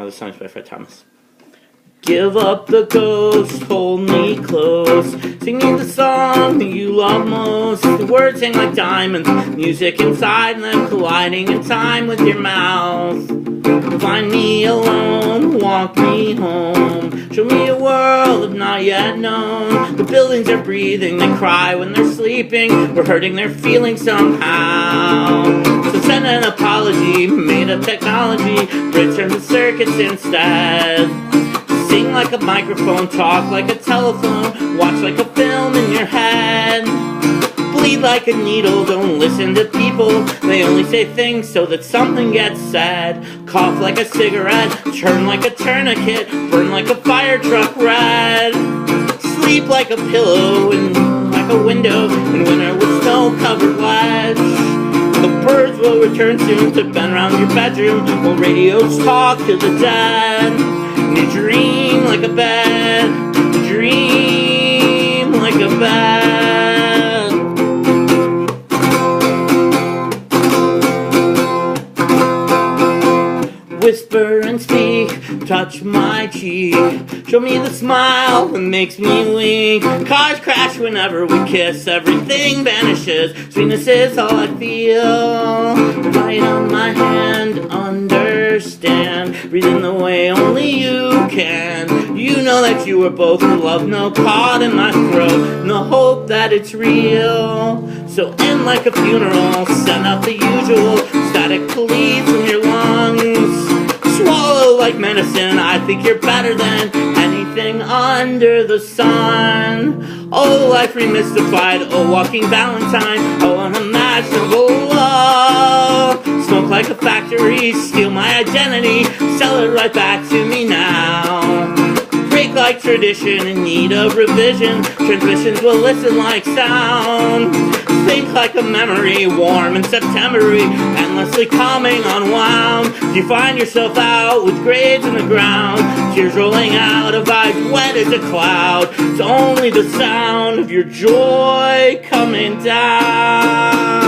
the song's by Fred Thomas. Give up the ghost, hold me close. Sing me the song that you love most. The words hang like diamonds, music inside and them colliding in time with your mouth. Find me alone, walk me home. Show me a world I've not yet known. The buildings are breathing, they cry when they're sleeping. We're hurting their feelings somehow. So send an apology, made up technology, return the circuits instead. Sing like a microphone, talk like a telephone, watch like a film in your head. Bleed like a needle, don't listen to people. They only say things so that something gets said. Cough like a cigarette, turn like a tourniquet, burn like a fire truck red. Sleep like a pillow and like a window in winter with snow-covered ledge. The birds will return soon to bend around your bedroom while radios talk to the dead. You dream like a bed, dream like a bed. Whisper and speak, touch my cheek. Show me the smile that makes me weak. Cars crash whenever we kiss, everything vanishes. Sweetness is all I feel. Right on my hand, understand. Breathe in the way only you can. You know that you were both in love, no caught in my throat, no hope that it's real. So end like a funeral, send out the usual static bleeds from your lungs. Swallow like medicine, I think you're better than anything under the sun. Oh, life remystified, oh, walking Valentine, oh, unimaginable love. Smoke like a factory, steal my identity, sell it right back to me now. Break like tradition, in need of revision, transmissions will listen like sound. Think like a memory, warm and September-y, endlessly calming, unwound. You find yourself out with graves in the ground, tears rolling out of eyes wet as a cloud. It's only the sound of your joy coming down.